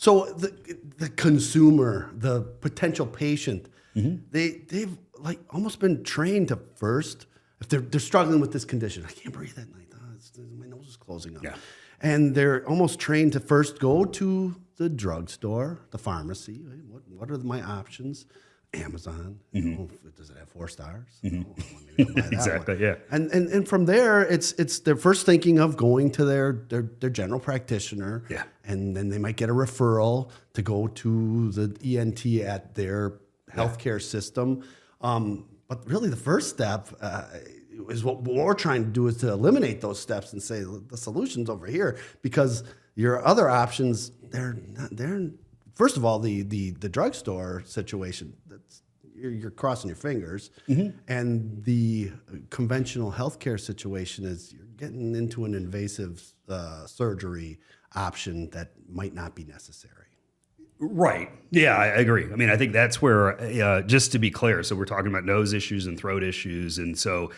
So the consumer, the potential patient, they've like almost been trained to first, if they're struggling with this condition, I can't breathe at night, my nose is closing up. Yeah. And they're almost trained to first go to the drugstore, the pharmacy. What are my options? Amazon, does it have 4 stars? Maybe I'll buy that Exactly, one. yeah. And from there, it's they're first thinking of going to their general practitioner, and then they might get a referral to go to the ENT at their healthcare system. But really, the first step is what we're trying to do is to eliminate those steps and say the solution's over here, because your other options they're first of all the drugstore situation. You're crossing your fingers, and the conventional healthcare situation is you're getting into an invasive surgery option that might not be necessary. Right. Yeah, I agree. I mean, I think that's where, just to be clear, so we're talking about nose issues and throat issues. And so,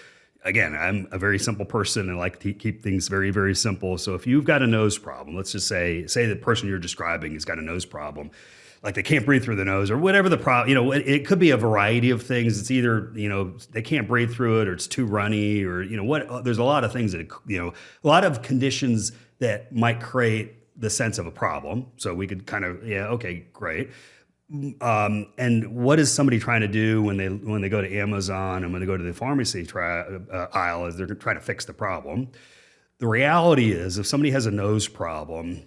again, I'm a very simple person and like to keep things very, very simple. So if you've got a nose problem, let's just say the person you're describing has got a nose problem, like they can't breathe through the nose or whatever the problem, it could be a variety of things. It's either, they can't breathe through it or it's too runny or, there's a lot of things that, a lot of conditions that might create the sense of a problem. So we could kind of, okay, great. And what is somebody trying to do when they go to Amazon and when they go to the pharmacy aisle is they're trying to fix the problem. The reality is if somebody has a nose problem,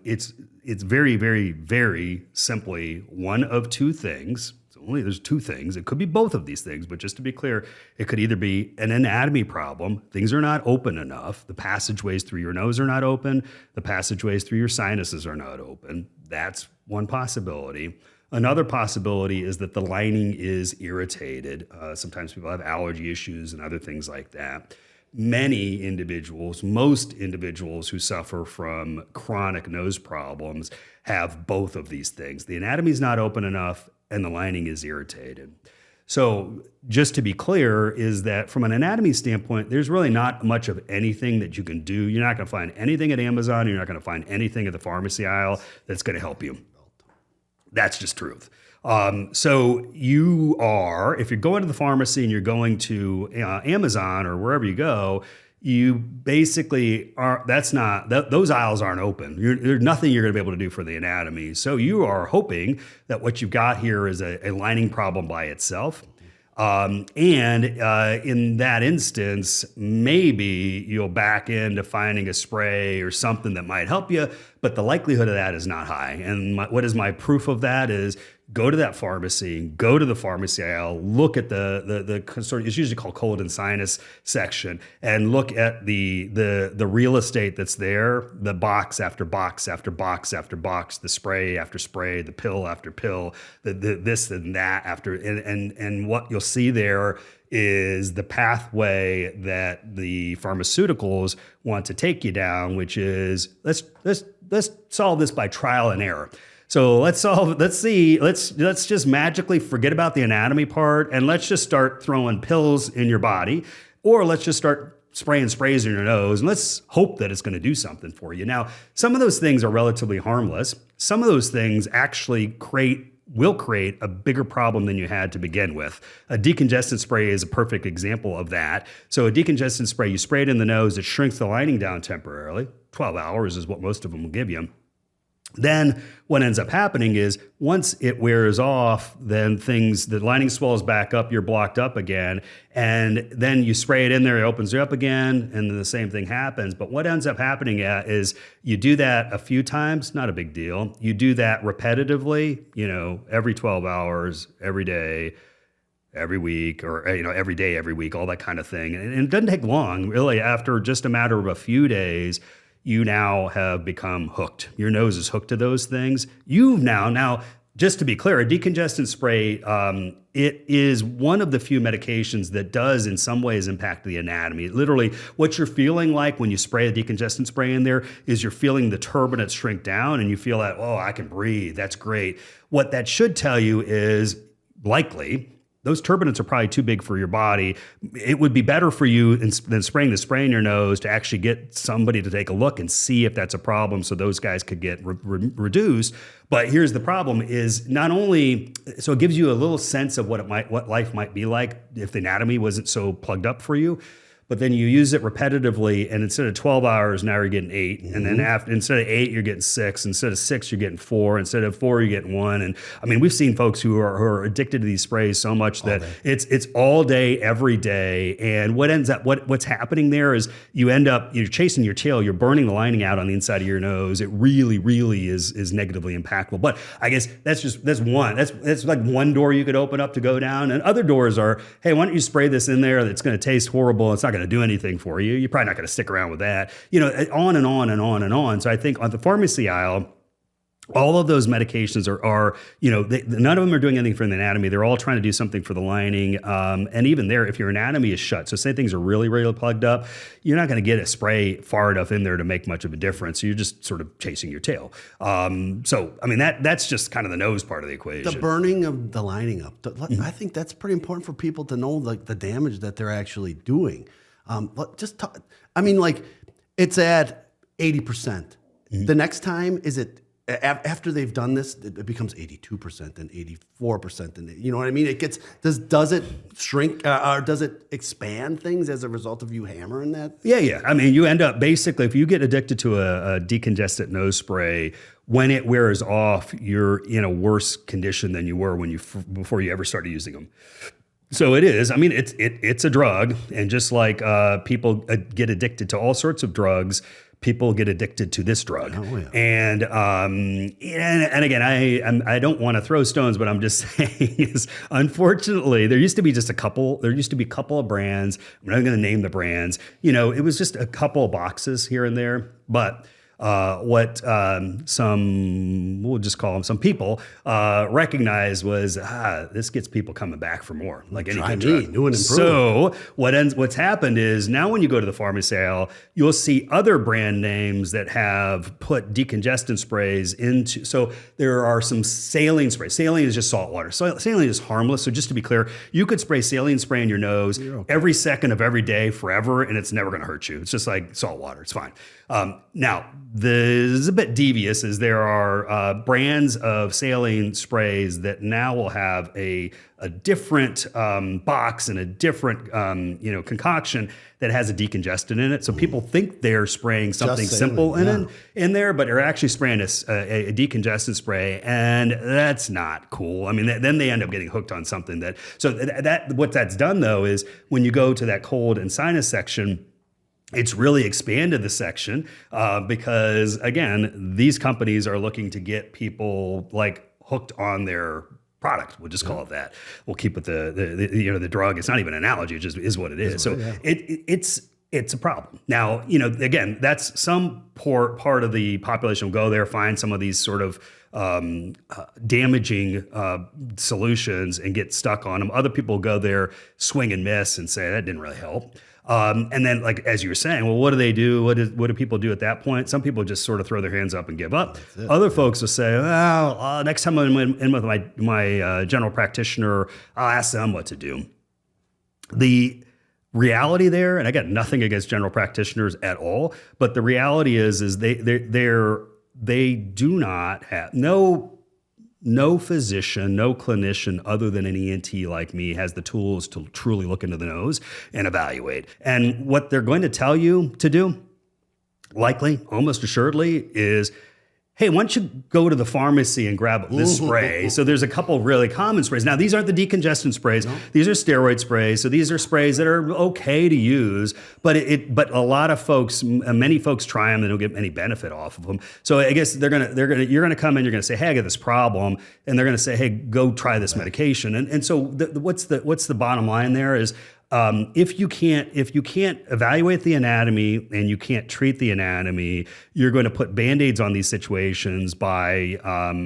it's very, very, very simply one of two things. There's two things. It could be both of these things, but just to be clear, it could either be an anatomy problem. Things are not open enough. The passageways through your nose are not open. The passageways through your sinuses are not open. That's one possibility. Another possibility is that the lining is irritated. Sometimes people have allergy issues and other things like that. Most individuals who suffer from chronic nose problems have both of these things. The anatomy is not open enough and the lining is irritated. So just to be clear is that from an anatomy standpoint, there's really not much of anything that you can do. You're not going to find anything at Amazon. You're not going to find anything at the pharmacy aisle that's going to help you. That's just truth. So if you're going to the pharmacy and you're going to Amazon or wherever you go, you basically those aisles aren't open. There's nothing you're going to be able to do for the anatomy. So you are hoping that what you've got here is a lining problem by itself. And in that instance, maybe you'll back into finding a spray or something that might help you, but the likelihood of that is not high. And what is my proof of that is go to that pharmacy, go to the pharmacy aisle, look at the sort of, it's usually called cold and sinus section, and look at the real estate that's there, the box after box after box after box, the spray after spray, the pill after pill, the this and that after, and what you'll see there is the pathway that the pharmaceuticals want to take you down, which is let's solve this by trial and error. So let's just magically forget about the anatomy part and let's just start throwing pills in your body, or let's just start spraying sprays in your nose and let's hope that it's going to do something for you. Now, some of those things are relatively harmless. Some of those things actually will create a bigger problem than you had to begin with. A decongestant spray is a perfect example of that. So a decongestant spray, you spray it in the nose, it shrinks the lining down temporarily. 12 hours is what most of them will give you. Then what ends up happening is once it wears off, then the lining swells back up, you're blocked up again, and then you spray it in there, it opens it up again, and then the same thing happens. But what ends up happening is you do that a few times, not a big deal. You do that repetitively, every 12 hours, every day, every week, or every day, every week, all that kind of thing. And it doesn't take long, really. After just a matter of a few days, you now have become hooked. Your nose is hooked to those things. You've now, just to be clear, a decongestant spray, it is one of the few medications that does in some ways impact the anatomy. Literally, what you're feeling like when you spray a decongestant spray in there is you're feeling the turbinates shrink down and you feel that, oh, I can breathe, that's great. What that should tell you is likely those turbinates are probably too big for your body. It would be better for you than spraying the spray in your nose to actually get somebody to take a look and see if that's a problem, so those guys could get reduced. But here's the problem: is not only so it gives you a little sense of what life might be like if the anatomy wasn't so plugged up for you. But then you use it repetitively, and instead of 12 hours, now you're getting 8. And then instead of 8, you're getting 6. Instead of 6, you're getting 4. Instead of 4, you're getting 1. And I mean, we've seen folks who are addicted to these sprays so much that it's all day, every day. And what ends up, what's happening there is you're chasing your tail. You're burning the lining out on the inside of your nose. It really, really is negatively impactful. But I guess that's one. That's like one door you could open up to go down. And other doors are, hey, why don't you spray this in there? That's going to taste horrible. It's not going to do anything for you. You're probably not going to stick around with that. On and on and on and on. So I think on the pharmacy aisle, all of those medications are none of them are doing anything for the anatomy. They're all trying to do something for the lining. And even there, if your anatomy is shut, so say things are really, really plugged up, you're not going to get a spray far enough in there to make much of a difference. So you're just sort of chasing your tail. So, I mean, that's just kind of the nose part of the equation. The burning of the lining up. I think that's pretty important for people to know, like, the damage that they're actually doing. It's at 80%. The next time, is it after they've done this, it becomes 82% and 84%, and you know what I mean? It gets does it shrink or does it expand things as a result of you hammering that? Yeah. I mean, you end up basically, if you get addicted to a decongestant nose spray, when it wears off, you're in a worse condition than you were before you ever started using them. So it is. I mean, it's a drug, and just like people get addicted to all sorts of drugs, people get addicted to this drug. Oh, yeah. And again, I don't want to throw stones, but I'm just saying is, unfortunately, there used to be a couple of brands. I'm not going to name the brands. It was just a couple of boxes here and there, but we'll just call them some people recognized was this gets people coming back for more, like anything. New and improved. So what's happened is now when you go to the pharmacy aisle, you'll see other brand names that have put decongestant sprays into. So there are some saline sprays. Saline is just salt water. So saline is harmless. So just to be clear, you could spray saline spray in your nose every second of every day forever, and it's never going to hurt you. It's just like salt water. It's fine. Now, this is a bit devious, as there are brands of saline sprays that now will have a different box and a different concoction that has a decongestant in it. So people think they're spraying something simple in there, but they're actually spraying a decongestant spray, and that's not cool. I mean, then they end up getting hooked on something what that's done though is when you go to that cold and sinus section, it's really expanded the section because, again, these companies are looking to get people like hooked on their product. We'll just call it that. We'll keep with the drug. It's not even an analogy. It just is what it is. So it's a problem. Now, again, that's some poor part of the population will go there, find some of these sort of damaging solutions and get stuck on them. Other people go there, swing and miss, and say that didn't really help. And then, like, as you were saying, well, what do they do? What do people do at that point? Some people just sort of throw their hands up and give up. Other folks will say, well, next time I'm in with my general practitioner, I'll ask them what to do. The reality there, and I got nothing against general practitioners at all, but the reality is they do not have no physician, no clinician other than an ENT like me has the tools to truly look into the nose and evaluate. And what they're going to tell you to do, likely, almost assuredly, is, hey, why don't you go to the pharmacy and grab this spray? So there's a couple really common sprays. Now, these aren't the decongestant sprays. No. These are steroid sprays. So these are sprays that are okay to use, but a lot of folks, many folks try them and don't get any benefit off of them. So I guess you're gonna come in, you're gonna say, hey, I got this problem, and they're gonna say, hey, go try this medication. And so what's the bottom line there is, if you can't evaluate the anatomy and you can't treat the anatomy, you're going to put Band-Aids on these situations by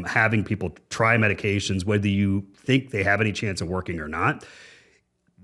having people try medications, whether you think they have any chance of working or not.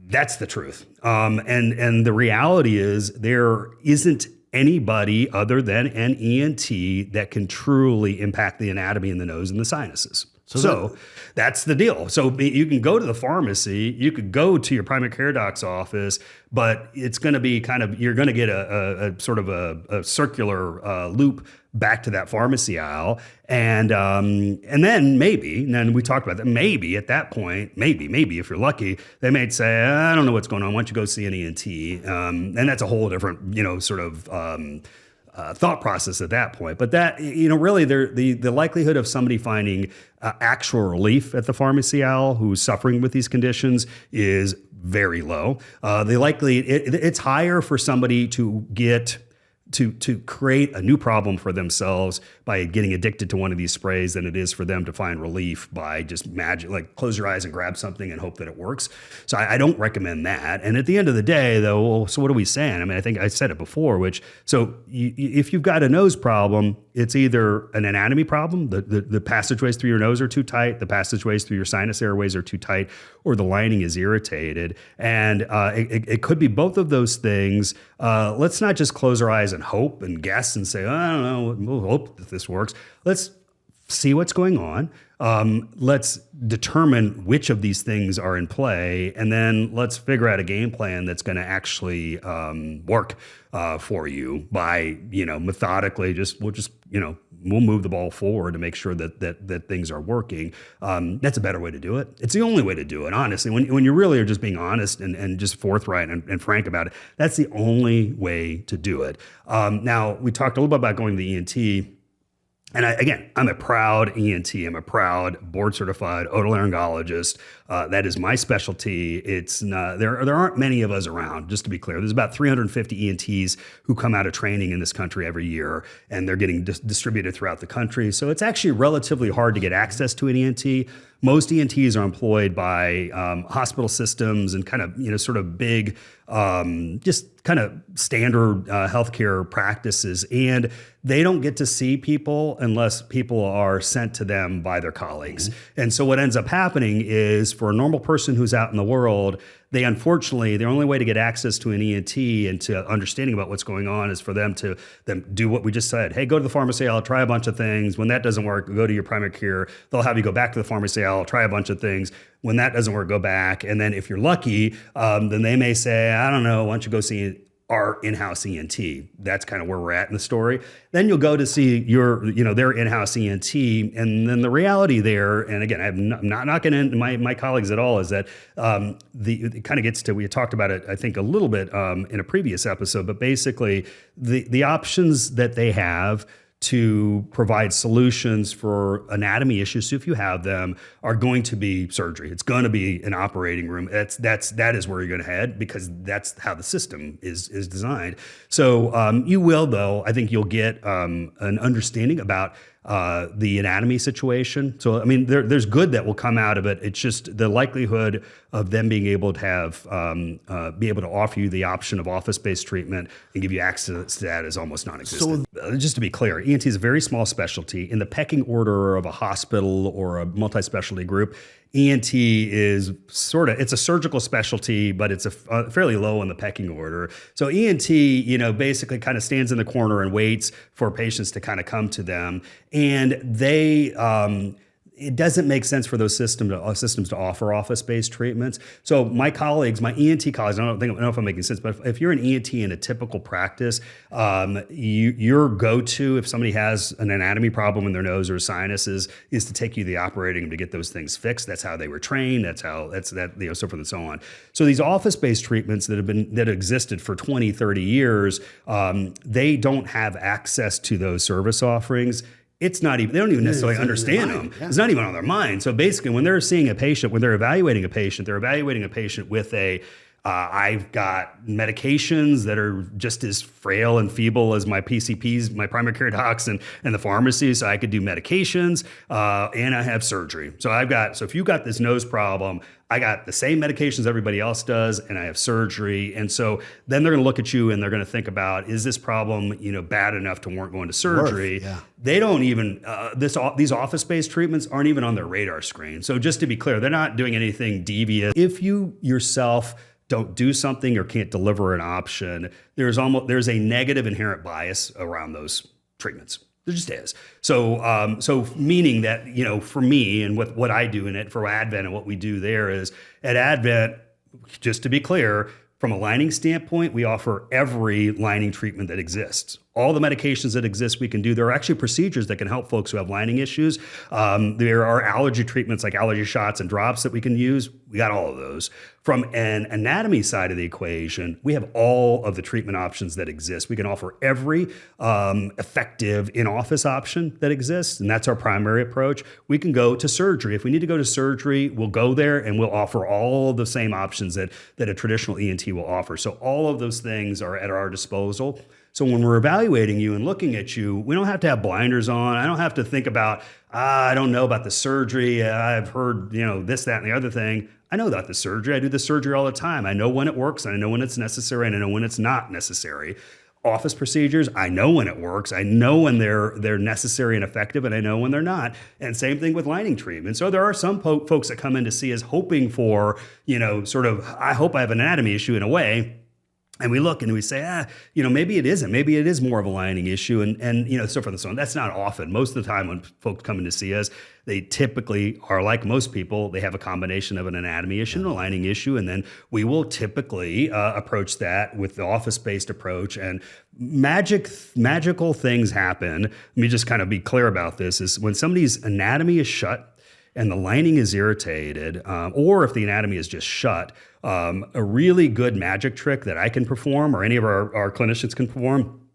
That's the truth. And the reality is there isn't anybody other than an ENT that can truly impact the anatomy in the nose and the sinuses. So that's the deal. So you can go to the pharmacy, you could go to your primary care doc's office, but it's going to be you're going to get a sort of a circular loop back to that pharmacy aisle. And then then we talked about that. Maybe at that point, maybe if you're lucky, they may say, I don't know what's going on. Why don't you go see an ENT? And that's a whole different, thought process at that point. But that, really the likelihood of somebody finding actual relief at the pharmacy aisle who's suffering with these conditions is very low. It's higher for somebody to get to create a new problem for themselves by getting addicted to one of these sprays than it is for them to find relief by just close your eyes and grab something and hope that it works. So I don't recommend that. And at the end of the day, though, so what are we saying? I mean, I think I said it before, if you've got a nose problem, it's either an anatomy problem, the passageways through your nose are too tight, the passageways through your sinus airways are too tight, or the lining is irritated. And it could be both of those things. Let's not just close our eyes and hope and guess and say, I don't know, we'll hope that this works. Let's see what's going on. Let's determine which of these things are in play, and then let's figure out a game plan that's going to actually work for you by methodically. We'll move the ball forward to make sure that things are working. That's a better way to do it. It's the only way to do it, honestly. When you really are just being honest and just forthright and frank about it, that's the only way to do it. Now, we talked a little bit about going to the ENT. And I'm a proud ENT. I'm a proud board-certified otolaryngologist. That is my specialty. It's not, there aren't many of us around, just to be clear. There's about 350 ENTs who come out of training in this country every year, and they're getting distributed throughout the country. So it's actually relatively hard to get access to an ENT. Most ENTs are employed by hospital systems and sort of big, just kind of standard healthcare practices. And they don't get to see people unless people are sent to them by their colleagues. Mm-hmm. And so what ends up happening is for a normal person who's out in the world, unfortunately, the only way to get access to an ENT and to understanding about what's going on is for them to do what we just said. Hey, go to the pharmacy aisle, try a bunch of things. When that doesn't work, go to your primary care. They'll have you go back to the pharmacy aisle, try a bunch of things. When that doesn't work, go back. And then if you're lucky, then they may say, I don't know, why don't you go see our in-house ENT. That's kind of where we're at in the story. Then you'll go to see their in-house ENT. And then the reality there, and again, I'm not knocking in my colleagues at all, is that it kind of gets to, we talked about it, I think, a little bit in a previous episode, but basically the options that they have to provide solutions for anatomy issues, if you have them, are going to be surgery. It's going to be an operating room. That is where you're going to head, because that's how the system is designed. So you will, though, I think you'll get an understanding about the anatomy situation. So, I mean, there's good that will come out of it. It's just the likelihood of them being able to be able to offer you the option of office-based treatment and give you access to that is almost non-existent. So, just to be clear, ENT is a very small specialty. In the pecking order of a hospital or a multi-specialty group, ENT is it's a surgical specialty, but it's fairly low in the pecking order. So ENT, basically kind of stands in the corner and waits for patients to kind of come to them. And it doesn't make sense for those systems to offer office-based treatments. So my colleagues, my ENT colleagues, I don't know if I'm making sense, but if you're an ENT in a typical practice, your go-to if somebody has an anatomy problem in their nose or sinuses is to take you to the operating room to get those things fixed. That's how they were trained. So forth and so on. So these office-based treatments that existed for 20, 30 years, they don't have access to those service offerings. They don't even necessarily understand them. Yeah. It's not even on their mind. So basically, when they're seeing a patient, when they're evaluating a patient, they're evaluating a patient with I've got medications that are just as frail and feeble as my PCPs, my primary care docs, and the pharmacies. So I could do medications, and I have surgery. So if you've got this nose problem, I got the same medications everybody else does, and I have surgery. And so then they're going to look at you and they're going to think about, is this problem, bad enough to warrant going to surgery? Yeah. They don't even, these office-based treatments aren't even on their radar screen. So just to be clear, they're not doing anything devious. If you yourself don't do something or can't deliver an option, there's a negative inherent bias around those treatments. There just is. So meaning that, for me and with what I do in it for Advent and what we do there is at Advent, just to be clear, from a lining standpoint, we offer every lining treatment that exists. All the medications that exist, we can do. There are actually procedures that can help folks who have lining issues. There are allergy treatments like allergy shots and drops that we can use. We got all of those. From an anatomy side of the equation, we have all of the treatment options that exist. We can offer every effective in-office option that exists, and that's our primary approach. We can go to surgery. If we need to go to surgery, we'll go there and we'll offer all the same options that a traditional ENT will offer. So all of those things are at our disposal. So when we're evaluating you and looking at you, we don't have to have blinders on. I don't have to think about, I don't know about the surgery. I've heard, this, that, and the other thing. I know about the surgery. I do the surgery all the time. I know when it works, and I know when it's necessary, and I know when it's not necessary. Office procedures, I know when it works. I know when they're necessary and effective, and I know when they're not. And same thing with lining treatment. So there are some folks that come in to see us hoping for, I hope I have an anatomy issue in a way. And we look and we say, maybe it isn't. Maybe it is more of a lining issue, and so forth and so on. That's not often. Most of the time when folks come in to see us, they typically are like most people. They have a combination of an anatomy issue and a lining issue, and then we will typically approach that with the office-based approach. And magical things happen. Let me just kind of be clear about this: is when somebody's anatomy is shut and the lining is irritated, or if the anatomy is just shut, a really good magic trick that I can perform or any of our clinicians can perform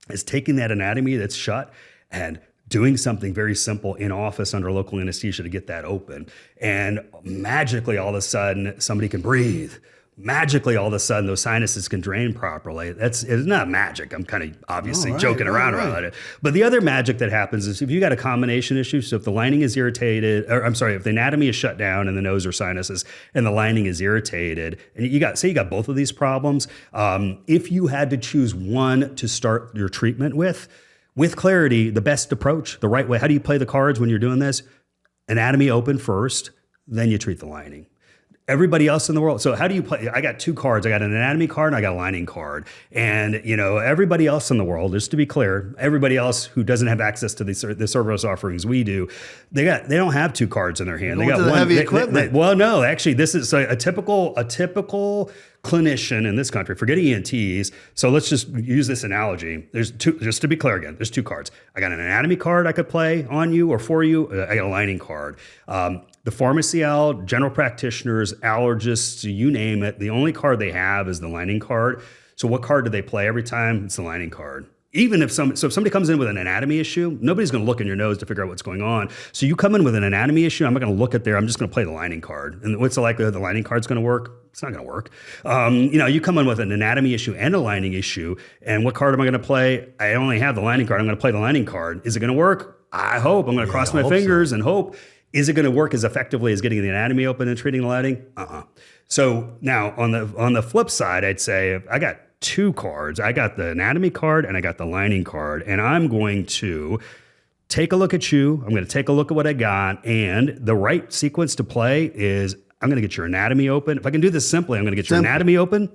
is taking that anatomy that's shut and doing something very simple in office under local anesthesia to get that open. And magically, all of a sudden, somebody can breathe. Magically, all of a sudden, those sinuses can drain properly. It's not magic. I'm kind of obviously joking around about it. But the other magic that happens is if you got a combination issue, so if the lining is irritated, if the anatomy is shut down in the nose or sinuses and the lining is irritated, and you got both of these problems, if you had to choose one to start your treatment with clarity, the best approach, the right way, how do you play the cards when you're doing this? Anatomy open first, then you treat the lining. Everybody else in the world. So how do you play? I got two cards. I got an anatomy card and I got a lining card. And, everybody else in the world, just to be clear, everybody else who doesn't have access to the service offerings we do, they don't have two cards in their hand. They got one. Heavy equipment. Well, no, actually, this is a typical clinician in this country, forget ENTs. So let's just use this analogy. There's two, just to be clear again, there's two cards. I got an anatomy card I could play on you or for you. I got a lining card. The pharmacy general practitioners, allergists, you name it, the only card they have is the lining card. So what card do they play every time? It's the lining card. Even if somebody comes in with an anatomy issue, nobody's going to look in your nose to figure out what's going on. So you come in with an anatomy issue, I'm not going to look at there. I'm just going to play the lining card. And what's the likelihood the lining card's going to work? It's not going to work. You come in with an anatomy issue and a lining issue, and what card am I going to play? I only have the lining card. I'm going to play the lining card. Is it going to work? I hope. I'm going to cross my fingers and hope. Is it going to work as effectively as getting the anatomy open and treating the lining? So now on the flip side, I'd say I got two cards. I got the anatomy card and I got the lining card, and I'm going to take a look at you. I'm going to take a look at what I got, and the right sequence to play is I'm going to get your anatomy open. If I can do this simply, I'm going to get your anatomy open,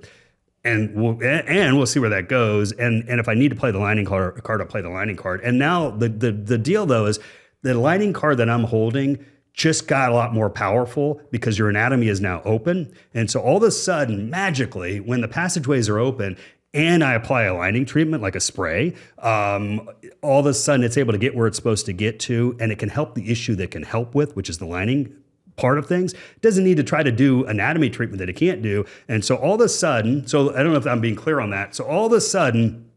and we'll see where that goes. And if I need to play the lining card, I'll play the lining card. And now the deal though is the lining card that I'm holding just got a lot more powerful because your anatomy is now open. And so all of a sudden, magically, when the passageways are open and I apply a lining treatment like a spray, all of a sudden it's able to get where it's supposed to get to, and it can help the issue that can help with, which is the lining part of things. It doesn't need to try to do anatomy treatment that it can't do. And so all of a sudden, so I don't know if I'm being clear on that. So all of a sudden,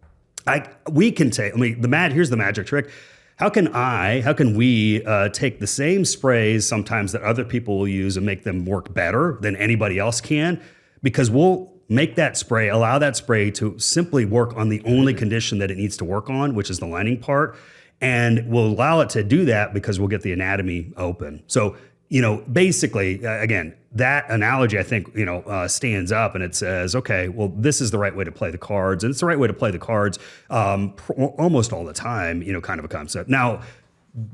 we can take, here's the magic trick. How can we take the same sprays sometimes that other people will use and make them work better than anybody else can? Because we'll make that spray, allow that spray to simply work on the only condition that it needs to work on, which is the lining part. And we'll allow it to do that because we'll get the anatomy open. So, basically, again, that analogy, I think, stands up, and it says, okay, well, this is the right way to play the cards. And it's the right way to play the cards almost all the time, kind of a concept. Now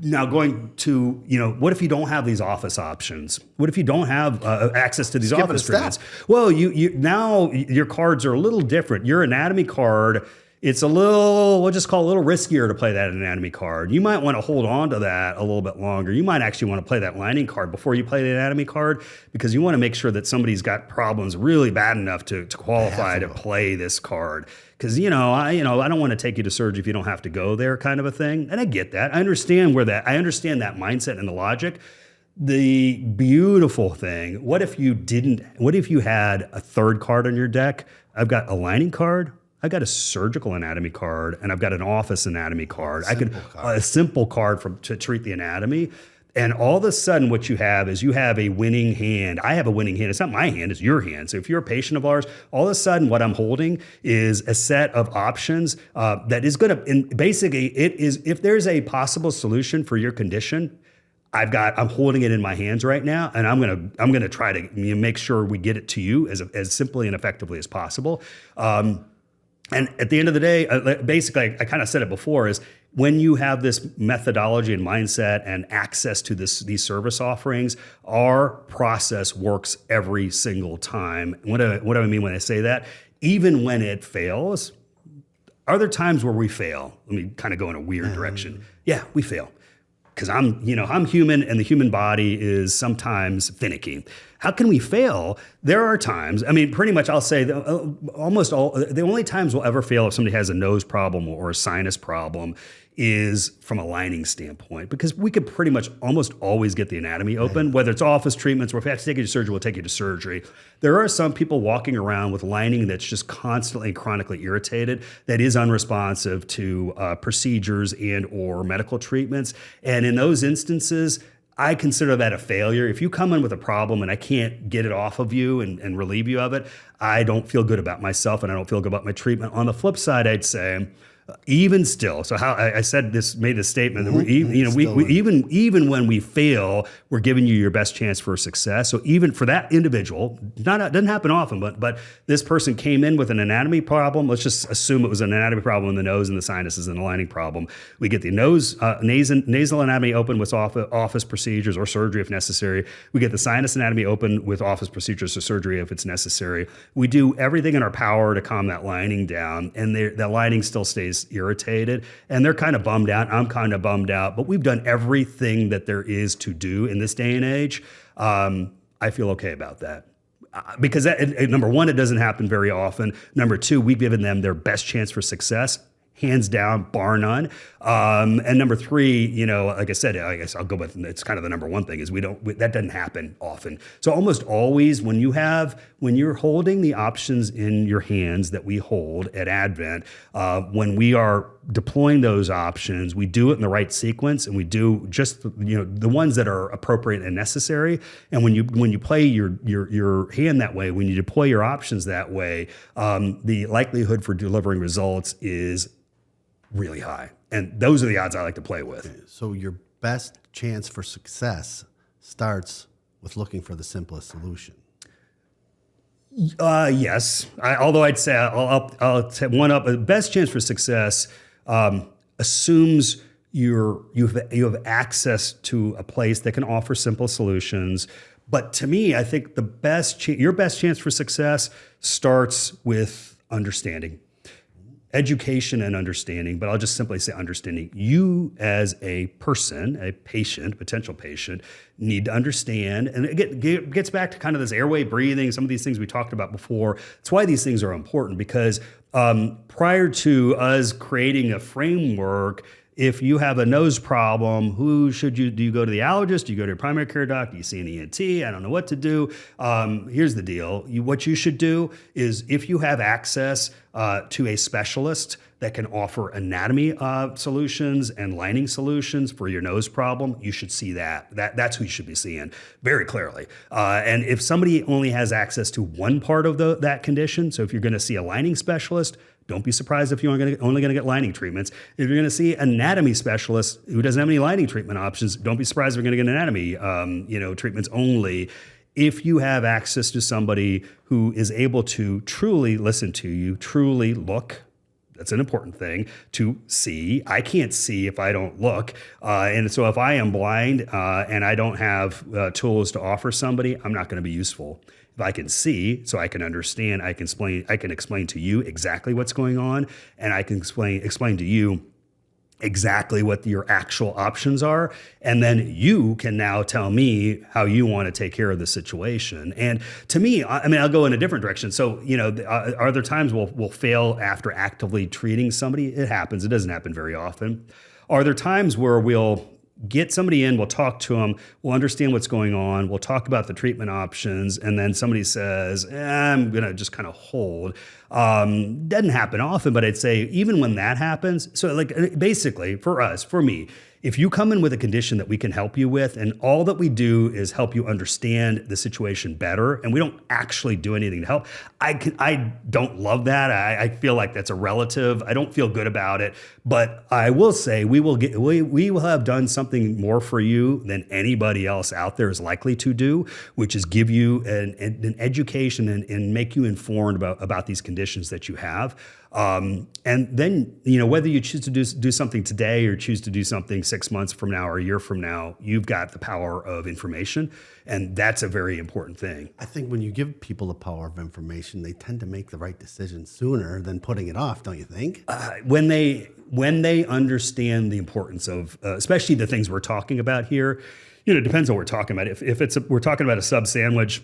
going to, what if you don't have these office options? What if you don't have access to these office treatments? Well, you now your cards are a little different. Your anatomy card it's a little, we'll just call it a little riskier to play that anatomy card. You might want to hold on to that a little bit longer. You might actually want to play that lining card before you play the anatomy card, because you want to make sure that somebody's got problems really bad enough to qualify to play this card. Because, I don't want to take you to surgery if you don't have to go there, kind of a thing. And I get that. I understand that mindset and the logic. The beautiful thing, what if you had a third card on your deck? I've got a lining card, I've got a surgical anatomy card, and I've got an office anatomy card. A simple card to treat the anatomy. And all of a sudden what you have is you have a winning hand. I have a winning hand. It's not my hand, it's your hand. So if you're a patient of ours, all of a sudden what I'm holding is a set of options that is going to, and basically it is, if there's a possible solution for your condition, I'm holding it in my hands right now, and I'm gonna try to make sure we get it to you as simply and effectively as possible. And at the end of the day, basically, I kind of said it before, is when you have this methodology and mindset and access to these service offerings, our process works every single time. What do I mean when I say that? Even when it fails, are there times where we fail? Let me kind of go in a weird direction. Yeah, we fail. Because I'm human, and the human body is sometimes finicky. How can we fail? There are times, pretty much I'll say almost all, the only times we'll ever fail if somebody has a nose problem or a sinus problem is from a lining standpoint, because we could pretty much almost always get the anatomy open, whether it's office treatments or if we have to take you to surgery, we'll take you to surgery. There are some people walking around with lining that's just constantly and chronically irritated, that is unresponsive to procedures and or medical treatments. And in those instances, I consider that a failure. If you come in with a problem and I can't get it off of you and relieve you of it, I don't feel good about myself and I don't feel good about my treatment. On the flip side, I'd say, even still, so how I made this statement that even when we fail, we're giving you your best chance for success. So even for that individual, doesn't happen often, but this person came in with an anatomy problem. Let's just assume it was an anatomy problem in the nose and the sinuses and the lining problem. We get the nasal anatomy open with office procedures or surgery if necessary. We get the sinus anatomy open with office procedures or surgery if it's necessary. We do everything in our power to calm that lining down, and the lining still stays irritated, and they're kind of bummed out. I'm kind of bummed out, but we've done everything that there is to do in this day and age. I feel okay about that. Because number one, it doesn't happen very often. Number two, we've given them their best chance for success, hands down, bar none. And number three, like I said, I guess I'll go with, it's kind of the number one thing is that doesn't happen often. So almost always when you're holding the options in your hands that we hold at Advent, when we are deploying those options, we do it in the right sequence, and we do just the ones that are appropriate and necessary. And when you play your hand that way, when you deploy your options that way, the likelihood for delivering results is really high. And those are the odds I like to play with. Okay, so your best chance for success starts with looking for the simplest solution. Yes. Although I'd say I'll take one up. The best chance for success assumes you have access to a place that can offer simple solutions. But to me, I think your best chance for success starts with understanding. Education and understanding, but I'll just simply say understanding. You as a person, a patient, potential patient, need to understand, and it gets back to kind of this airway breathing, some of these things we talked about before. That's why these things are important, because prior to us creating a framework, if you have a nose problem, do you go to the allergist? Do you go to your primary care doc? Do you see an ENT? I don't know what to do. Here's the deal. What you should do is, if you have access to a specialist that can offer anatomy solutions and lining solutions for your nose problem, you should see that. That's who you should be seeing very clearly. And if somebody only has access to one part of that condition, so if you're going to see a lining specialist, don't be surprised if you're only going to get lining treatments. If you're going to see an anatomy specialist who doesn't have any lining treatment options, don't be surprised if you're going to get anatomy treatments only. If you have access to somebody who is able to truly listen to you, truly look, that's an important thing, to see. I can't see if I don't look. And so if I am blind and I don't have tools to offer somebody, I'm not going to be useful. if I can see, so I can understand, I can explain to you exactly what's going on, and I can explain to you exactly what your actual options are. And then you can now tell me how you want to take care of the situation. And to me, I mean, I'll go in a different direction. So, are there times we'll fail after actively treating somebody? It happens. It doesn't happen very often. Are there times where we'll get somebody in, we'll talk to them, we'll understand what's going on, we'll talk about the treatment options, and then somebody says, I'm going to just kind of hold. Doesn't happen often, but I'd say even when that happens, so like basically for me, if you come in with a condition that we can help you with, and all that we do is help you understand the situation better, and we don't actually do anything to help, I don't love that. I feel like that's a relative. I don't feel good about it, but I will say we will have done something more for you than anybody else out there is likely to do, which is give you an education and make you informed about these conditions that you have. And then, whether you choose to do something today or choose to do something 6 months from now or a year from now, you've got the power of information. And that's a very important thing. I think when you give people the power of information, they tend to make the right decision sooner than putting it off, don't you think? When they understand the importance of, especially the things we're talking about here, it depends on what we're talking about. If we're talking about a sub sandwich,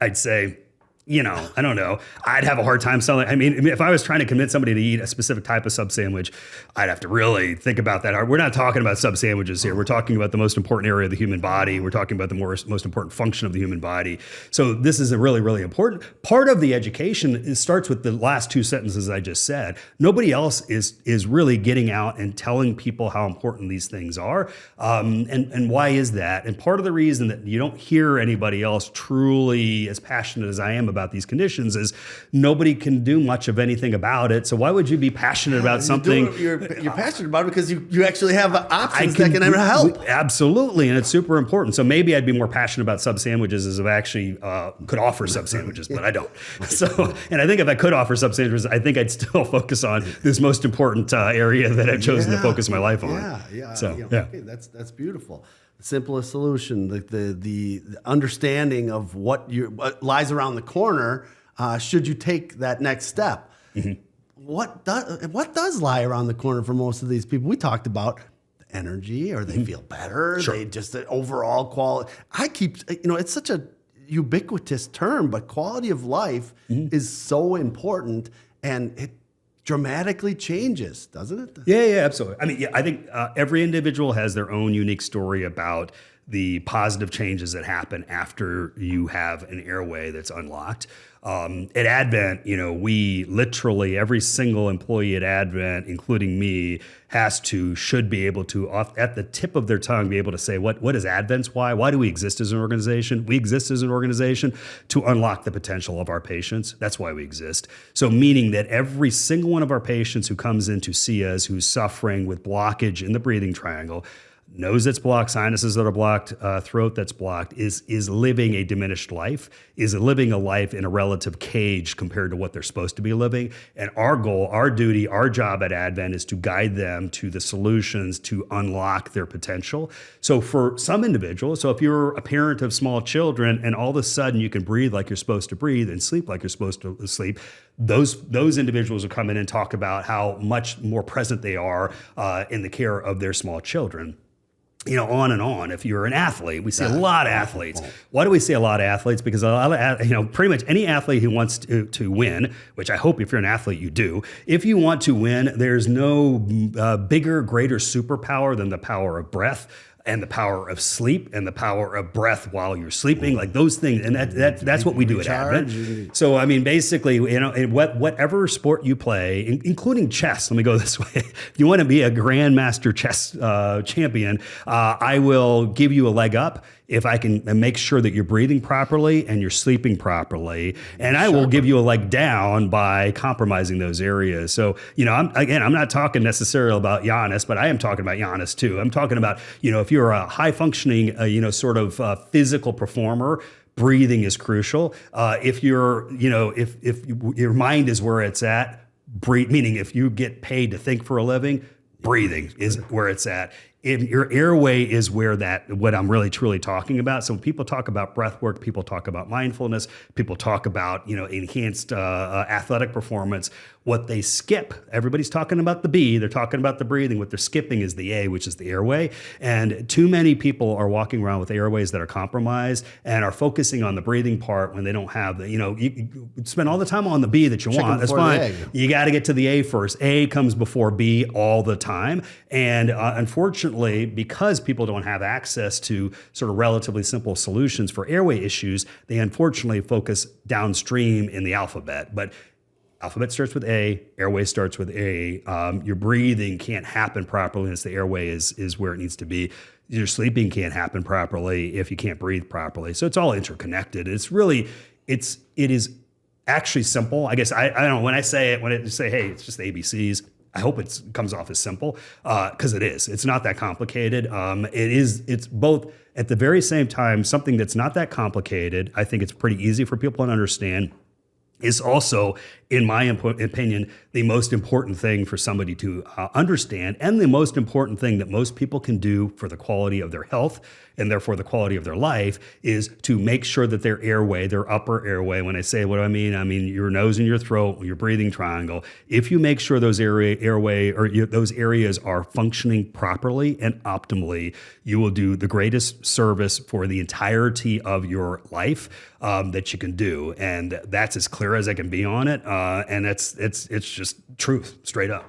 I'd say, I don't know. I'd have a hard time selling. I mean, if I was trying to convince somebody to eat a specific type of sub sandwich, I'd have to really think about that hard. We're not talking about sub sandwiches here. We're talking about the most important area of the human body. We're talking about the most important function of the human body. So this is a really, really important part of the education. It starts with the last two sentences I just said. Nobody else is really getting out and telling people how important these things are. And why is that? And part of the reason that you don't hear anybody else truly as passionate as I am about these conditions is nobody can do much of anything about it. So why would you be passionate about something? You're passionate about it because you actually have options that can help. Absolutely, and it's super important. So maybe I'd be more passionate about sub sandwiches as if I actually could offer sub sandwiches, but I don't. So, and I think if I could offer sub sandwiches, I think I'd still focus on this most important area that I've chosen to focus my life on. Yeah. So, Okay, that's beautiful. The simplest solution, the understanding of what lies around the corner, should you take that next step. Mm-hmm. What does lie around the corner for most of these people? We talked about energy, or they feel better. Sure. They just the overall quality. It's such a ubiquitous term, but quality of life is so important, and it dramatically changes, doesn't it? Yeah, absolutely. I mean, I think every individual has their own unique story about the positive changes that happen after you have an airway that's unlocked. At Advent, we literally, every single employee at Advent, including me, should be able to, at the tip of their tongue, be able to say, what is Advent's why? Why do we exist as an organization? We exist as an organization to unlock the potential of our patients. That's why we exist. So meaning that every single one of our patients who comes in to see us, who's suffering with blockage in the breathing triangle, nose that's blocked, sinuses that are blocked, throat that's blocked, is living a diminished life, is living a life in a relative cage compared to what they're supposed to be living. And our goal, our duty, our job at Advent is to guide them to the solutions to unlock their potential. So for some individuals, so if you're a parent of small children and all of a sudden you can breathe like you're supposed to breathe and sleep like you're supposed to sleep, those individuals will come in and talk about how much more present they are in the care of their small children. On and on. If you're an athlete, we see a lot of athletes. Why do we see a lot of athletes? Because a lot of, pretty much any athlete who wants to win, which I hope if you're an athlete, you do. If you want to win, there's no bigger, greater superpower than the power of breath, and the power of sleep, and the power of breath while you're sleeping, like those things. And that's what we do at Advent. So, I mean, basically, whatever sport you play, including chess, let me go this way. If you want to be a grandmaster chess champion, I will give you a leg up if I can make sure that you're breathing properly and you're sleeping properly. And I will give you a leg down by compromising those areas. So, I'm not talking necessarily about Giannis, but I am talking about Giannis too. I'm talking about, if you're a high functioning, physical performer, breathing is crucial. If your mind is where it's at, meaning if you get paid to think for a living, breathing is where it's at. your airway is where what I'm really truly talking about. So when people talk about breath work, people talk about mindfulness, people talk about, enhanced athletic performance. What they skip, everybody's talking about the B, they're talking about the breathing. What they're skipping is the A, which is the airway. And too many people are walking around with airways that are compromised and are focusing on the breathing part when they don't have the, you spend all the time on the B that you want. That's fine. You got to get to the A first. A comes before B all the time. And unfortunately, because people don't have access to sort of relatively simple solutions for airway issues, they unfortunately focus downstream in the alphabet. But alphabet starts with A, airway starts with A. Your breathing can't happen properly unless the airway is where it needs to be. Your sleeping can't happen properly if you can't breathe properly. So it's all interconnected. It is actually simple. I guess I don't know when I say, hey, it's just the ABCs. I hope it comes off as simple because it is. It's not that complicated. It's both at the very same time, something that's not that complicated. I think it's pretty easy for people to understand. Is also, in my opinion, the most important thing for somebody to understand, and the most important thing that most people can do for the quality of their health and therefore the quality of their life is to make sure that their airway, their upper airway, when I say what do I mean your nose and your throat, your breathing triangle, if you make sure those those areas are functioning properly and optimally, you will do the greatest service for the entirety of your life that you can do. And that's as clear as I can be on it. And it's just truth, straight up.